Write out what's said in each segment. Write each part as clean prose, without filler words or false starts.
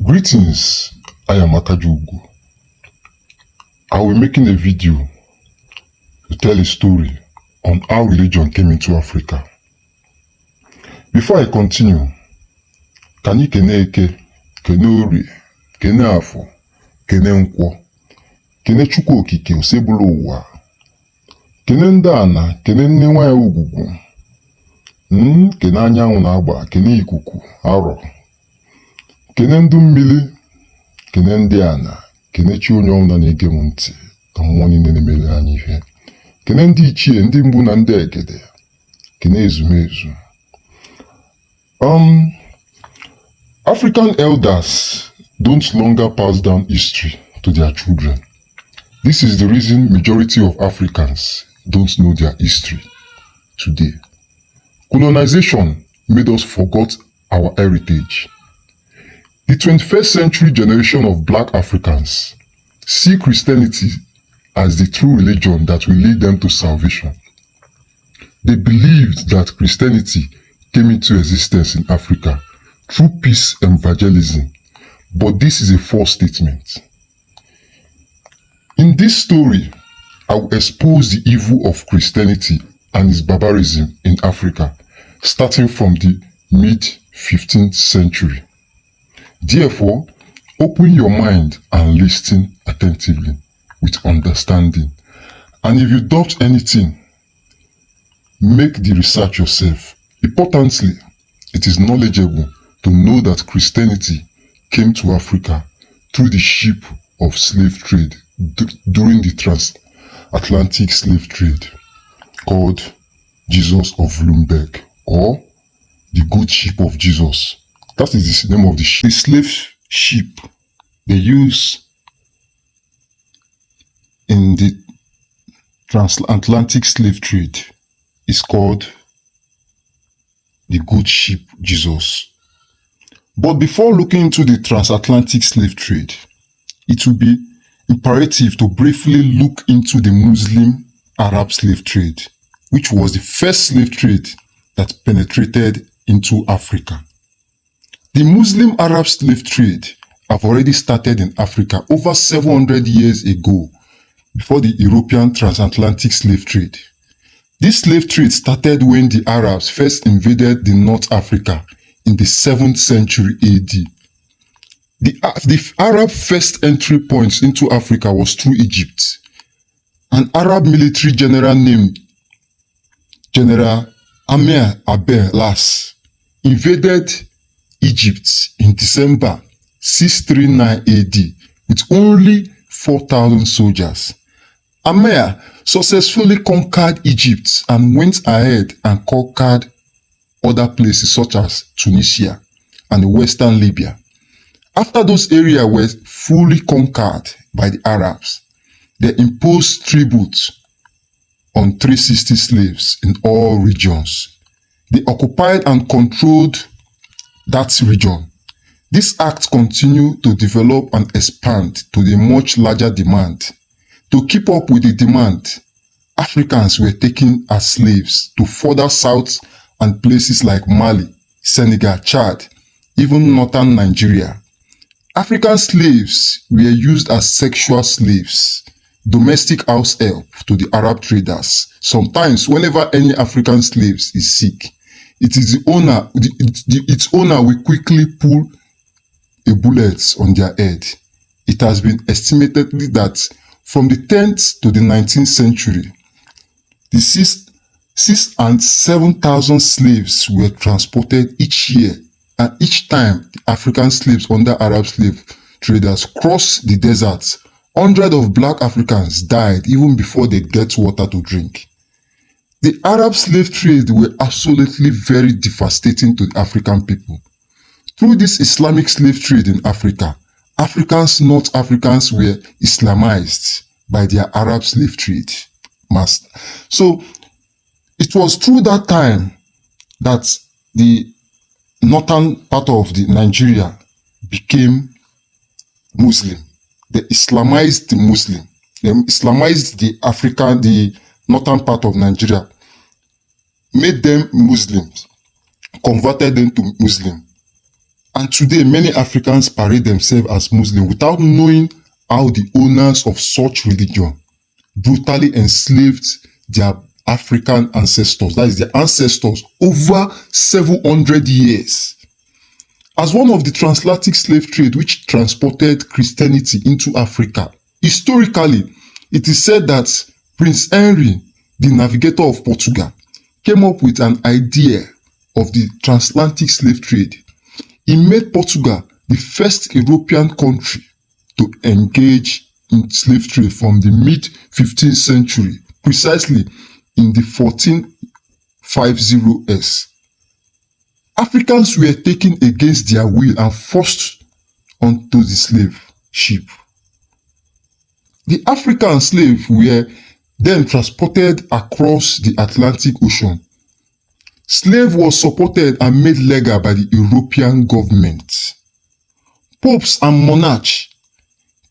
Greetings, I am Akajugu. I will be making a video to tell a story on how religion came into Africa. Before I continue, ka anyị kene Eke, kene Orie, kene Afọ, kene Nkwọ, kene Chukwu Okike osebụlụ ụwa, kene ndị ana, kene nne nwanyị ugwugwu, kene anyanwụ na-agba, kene ikuku, arọ, kene ndị mmiri, kene ndị ana, kene chi onye ọbụla na-ege m ntị na mmụọ niile na-emere anyị ihe, kene ndị ichie, ndị mgbu na ndị egede, kene ezumezu. African elders don't longer pass down history to their children. This is the reason majority of Africans don't know their history today. Colonization made us forget our heritage. The 21st century generation of Black Africans see Christianity as the true religion that will lead them to salvation. They believed that Christianity came into existence in Africa through peace evangelism, but this is a false statement. In this story, I will expose the evil of Christianity and its barbarism in Africa, starting from the mid-15th century. Therefore, open your mind and listen attentively with understanding. And if you doubt anything, make the research yourself. Importantly, it is knowledgeable to know that Christianity came to Africa through the ship of slave trade during the transatlantic slave trade called Jesus of Lumberg, or the Good Ship of Jesus. That is the name of the ship. The slave ship they use in the transatlantic slave trade is called the Good Ship Jesus. But before looking into the transatlantic slave trade, it will be imperative to briefly look into the Muslim-Arab slave trade, which was the first slave trade that penetrated into Africa. The Muslim-Arab slave trade have already started in Africa over 700 years ago, before the European transatlantic slave trade. This slave trade started when the Arabs first invaded the North Africa in the 7th century AD. The Arab first entry points into Africa was through Egypt. An Arab military general named General Amir Abel Las invaded Egypt in December 639 AD with only 4,000 soldiers. Amir successfully conquered Egypt and went ahead and conquered other places such as Tunisia and western Libya. After those areas were fully conquered by the Arabs, they imposed tribute on 360 slaves in all regions. They occupied and controlled that region. This act continued to develop and expand to the much larger demand. To keep up with the demand, Africans were taken as slaves to further south and places like Mali, Senegal, Chad, even northern Nigeria. African slaves were used as sexual slaves, domestic house help to the Arab traders. Sometimes, whenever any African slaves is sick, its owner will quickly pull a bullet on their head. It has been estimated that from the 10th to the 19th century, the 6,000 and 7,000 slaves were transported each year, and each time the African slaves under Arab slave traders crossed the desert, hundreds of Black Africans died even before they get water to drink. The Arab slave trade were absolutely very devastating to the African people. Through this Islamic slave trade in Africa, North Africans were Islamized by their Arab slave trade master. So it was through that time that the northern part of Nigeria became Muslim. They Islamized the Muslim. They Islamized the northern part of Nigeria, made them Muslims, converted them to Muslim. And today, many Africans parade themselves as Muslim without knowing how the owners of such religion brutally enslaved their African ancestors, that is their ancestors, over 700 years. As one of the transatlantic slave trade which transported Christianity into Africa, historically, it is said that Prince Henry, the navigator of Portugal, came up with an idea of the transatlantic slave trade. He made Portugal the first European country to engage in slave trade from the mid-15th century, precisely in the 1450s. Africans were taken against their will and forced onto the slave ship. The African slaves were then transported across the Atlantic Ocean. Slave was supported and made legal by the European government. Popes and monarchs.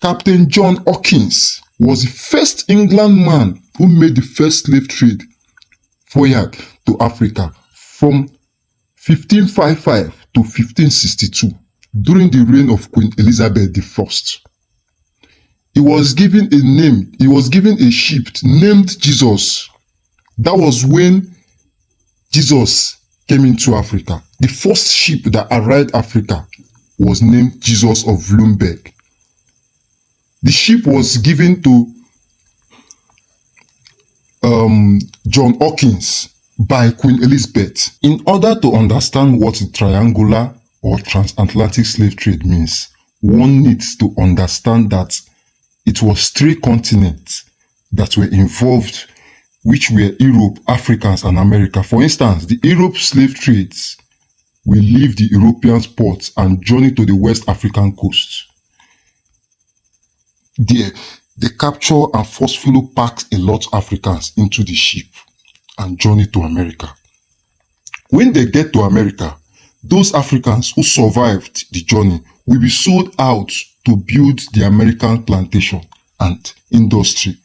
Captain John Hawkins was the first England man who made the first slave trade voyage to Africa from 1555 to 1562 during the reign of Queen Elizabeth I. He was given a ship named Jesus. That was when Jesus came into Africa. The first ship that arrived Africa was named Jesus of Bloomberg. The ship was given to John Hawkins by Queen Elizabeth. In order to understand what the triangular or transatlantic slave trade means, one needs to understand that it was 3 continents that were involved, which were Europe, Africans, and America. For instance, the Europe slave trades will leave the European ports and journey to the West African coast. There, they capture and forcefully pack a lot of Africans into the ship and journey to America. When they get to America, those Africans who survived the journey will be sold out to build the American plantation and industry,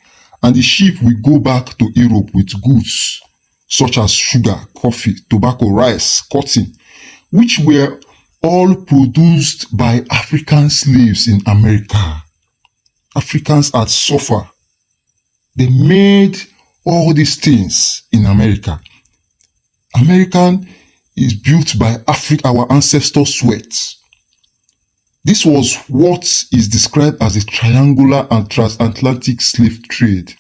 and the ship will go back to Europe with goods such as sugar, coffee, tobacco, rice, cotton, which were all produced by African slaves in America. Africans had suffered. They made all these things in America. American is built by our ancestors' sweat. This was what is described as the triangular and transatlantic slave trade.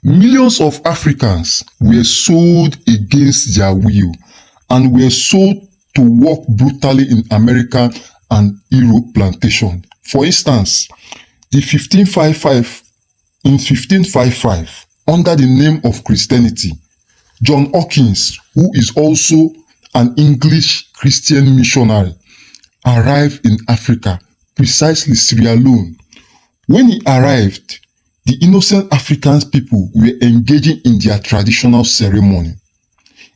Millions of Africans were sold against their will and were sold to work brutally in American and Europe plantation. For instance, in 1555, under the name of Christianity, John Hawkins, who is also an English Christian missionary, arrived in Africa, precisely Sierra Leone. When he arrived, the innocent African people were engaging in their traditional ceremony.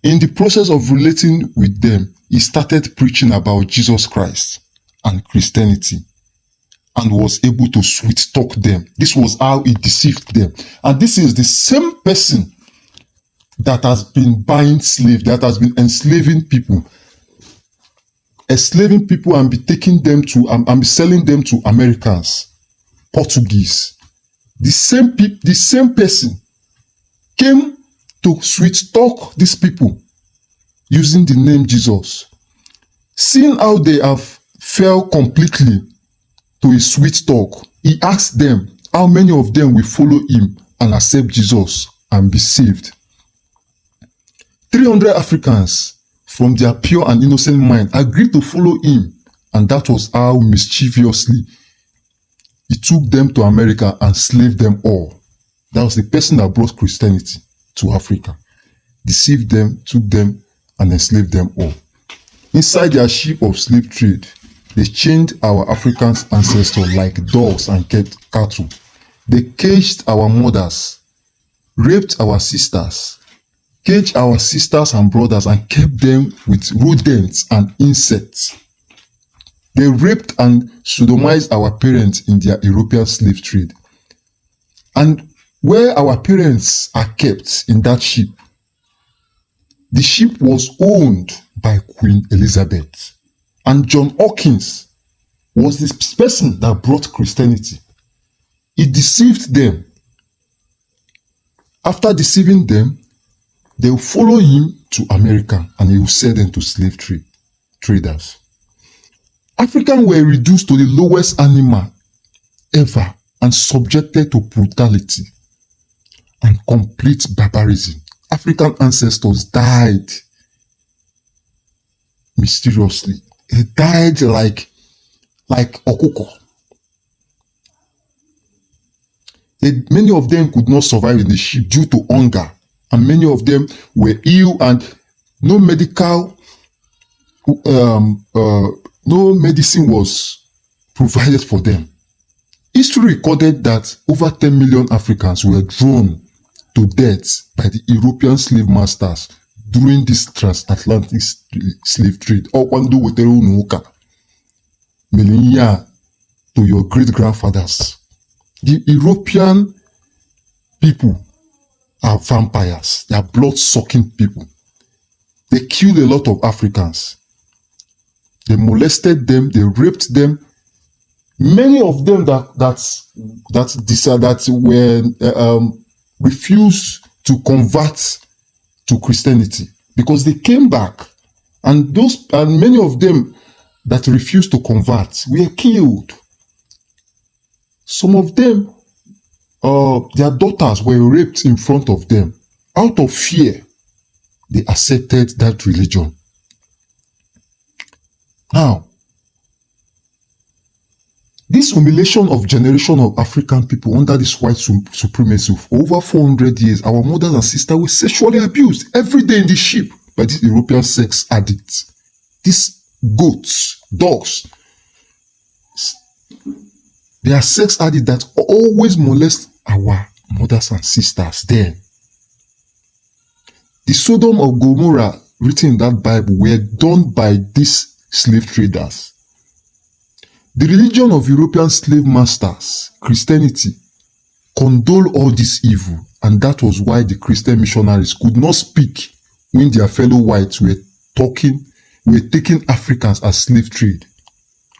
In the process of relating with them, he started preaching about Jesus Christ and Christianity and was able to sweet talk them. This was how he deceived them. And this is the same person that has been buying slaves, that has been enslaving people and be taking them to and be selling them to Americans, Portuguese. The same person came to sweet talk these people using the name Jesus. Seeing how they have fell completely to his sweet talk, he asked them how many of them will follow him and accept Jesus and be saved. 300 Africans from their pure and innocent mind agreed to follow him, and that was how mischievously he took them to America and slaved them all. That was the person that brought Christianity to Africa. Deceived them, took them, and enslaved them all. Inside their ship of slave trade, they chained our African ancestors like dogs and kept cattle. They caged our mothers, raped our sisters, caged our sisters and brothers, and kept them with rodents and insects. They raped and sodomized our parents in their European slave trade. And where our parents are kept in that ship, the ship was owned by Queen Elizabeth. And John Hawkins was this person that brought Christianity. He deceived them. After deceiving them, they will follow him to America and he will sell them to slave traders. Africans were reduced to the lowest animal ever and subjected to brutality and complete barbarism. African ancestors died mysteriously. They died like okoko. Many of them could not survive in the ship due to hunger, and many of them were ill, and no medicine was provided for them. History recorded that over 10 million Africans were drawn to death by the European slave masters during this transatlantic slave trade. Okwando Weteru Nuka. Millennia to your great-grandfathers. The European people are vampires. They are blood-sucking people. They killed a lot of Africans. They molested them. They raped them. Many of them refused to convert to Christianity because they came back, and many of them that refused to convert were killed. Some of them, their daughters were raped in front of them. Out of fear, they accepted that religion. Now, this humiliation of generation of African people under this white supremacy for over 400 years, our mothers and sisters were sexually abused every day in the ship by these European sex addicts. These goats, dogs, they are sex addicts that always molest our mothers and sisters then. The Sodom of Gomorrah written in that Bible were done by these slave traders. The religion of European slave masters, Christianity, condoled all this evil, and that was why the Christian missionaries could not speak when their fellow whites were taking Africans as slave trade.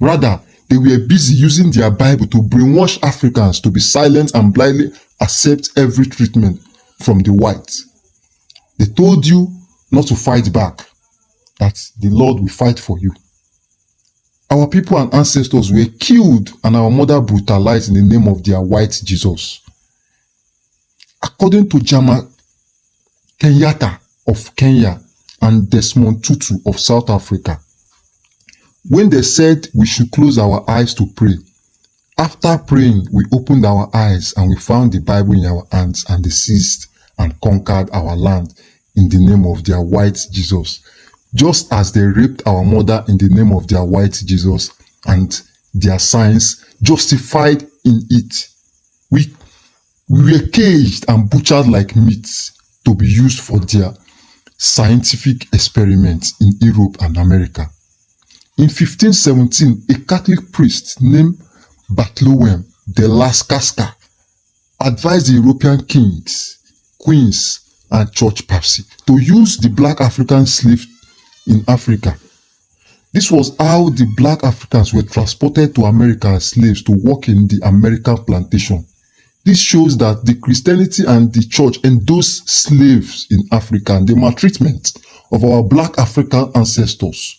Rather, they were busy using their Bible to brainwash Africans to be silent and blindly accept every treatment from the whites. They told you not to fight back, that the Lord will fight for you. Our people and ancestors were killed and our mother brutalized in the name of their white Jesus. According to Jomo Kenyatta of Kenya and Desmond Tutu of South Africa, when they said we should close our eyes to pray, after praying, we opened our eyes and we found the Bible in our hands, and they seized and conquered our land in the name of their white Jesus. Just as they raped our mother in the name of their white Jesus and their science justified in it. We were caged and butchered like meat to be used for their scientific experiments in Europe and America. In 1517, a Catholic priest named Bartholomew de Las Casas advised the European kings, queens, and church papacy to use the black African slave in Africa. This was how the black Africans were transported to America as slaves to work in the American plantation. This shows that the Christianity and the church endorsed slaves in Africa and the maltreatment of our black African ancestors.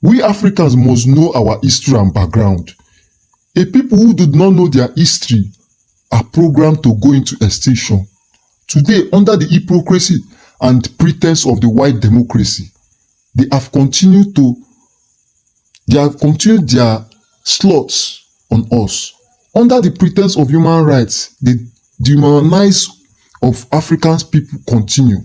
We Africans must know our history and background. A people who do not know their history are programmed to go into extinction. Today, under the hypocrisy and pretense of the white democracy, they have continued their slots on us. Under the pretense of human rights, the dehumanization of African people continue.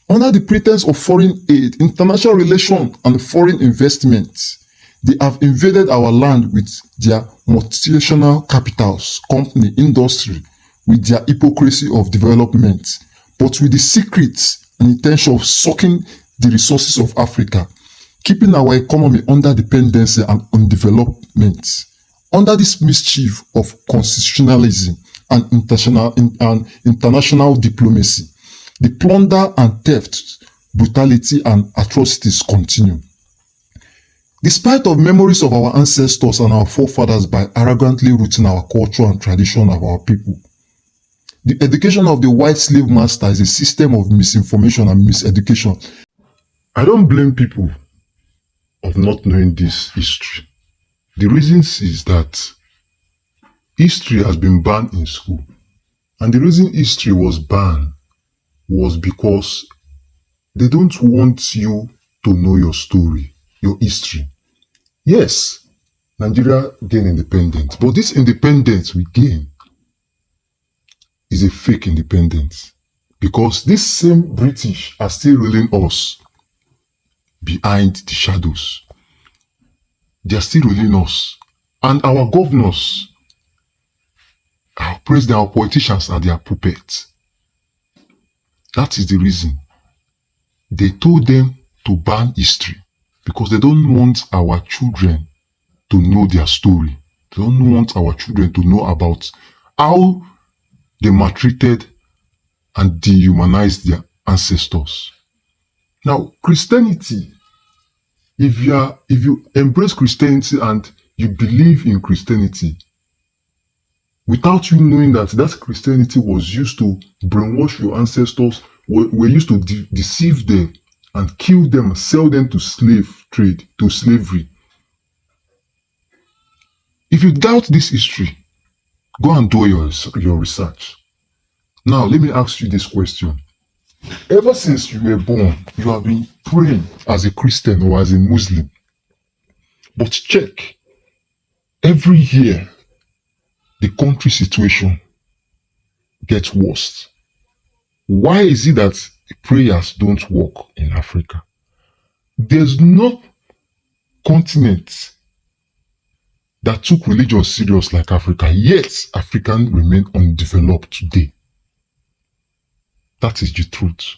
Under the pretense of foreign aid, international relations, and foreign investments, they have invaded our land with their multinational capitals, company, industry, with their hypocrisy of development, but with the secret and intention of sucking the resources of Africa, keeping our economy under dependency and undevelopment. Under this mischief of constitutionalism and international diplomacy, the plunder and theft, brutality and atrocities continue. Despite of memories of our ancestors and our forefathers by arrogantly rooting our culture and tradition of our people, the education of the white slave master is a system of misinformation and miseducation. I don't blame people of not knowing this history. The reasons is that history has been banned in school. And the reason history was banned was because they don't want you to know your story, your history. Yes, Nigeria gained independence, but this independence we gain is a fake independence because this same British are still ruling us behind the shadows. They are still ruling us. And our governors, our president, our politicians are their puppets. That is the reason. They told them to ban history because they don't want our children to know their story. They don't want our children to know about how they maltreated and dehumanized their ancestors. Now, Christianity, if you embrace Christianity and you believe in Christianity, without you knowing that Christianity was used to brainwash your ancestors, were used to deceive them and kill them, sell them to slave trade, to slavery. If you doubt this history, go and do your research. Now, let me ask you this question. Ever since you were born, you have been praying as a Christian or as a Muslim. But check, every year, the country situation gets worse. Why is it that prayers don't work in Africa? There's no continent that took religion serious like Africa, yet Africans remain undeveloped today. That is the truth.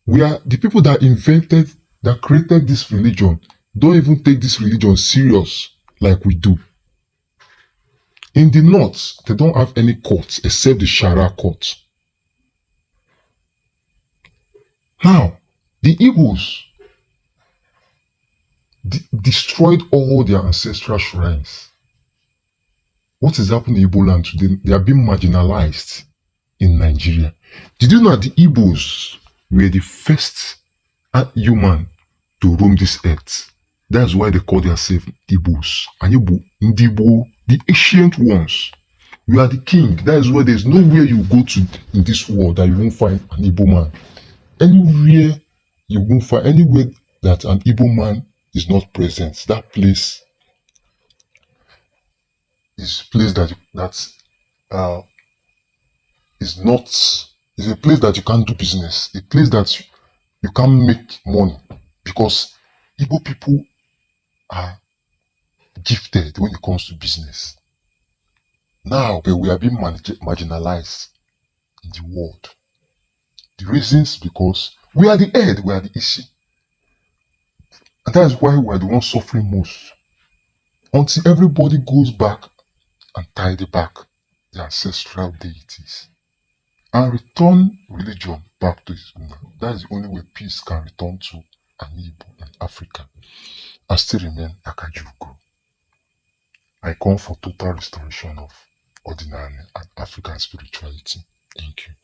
We are the people that created this religion, don't even take this religion serious like we do. In the north, they don't have any courts except the Sharia court. Now, the Igbos destroyed all their ancestral shrines. What is happening in Igbo land today? They are being marginalized in Nigeria. Did you know that the Igbos were the first human to roam this earth? That's why they call themselves Igbos. And Igbo, the ancient ones. We are the king. That is why there's nowhere you go to in this world that you won't find an Igbo man. Anywhere you won't find anywhere that an Igbo man is not present. That place is a place that is a place that you can't do business. A place that you can't make money because Igbo people are gifted when it comes to business. Now, but we are being marginalized in the world. The reasons because we are the head, we are the issue. And that is why we are the ones suffering most. Until everybody goes back and tidy back the ancestral deities and return religion back to its owner. That is the only way peace can return to an Igbo and Africa. I still remain Akajuku. I come for total restoration of ordinary and African spirituality. Thank you.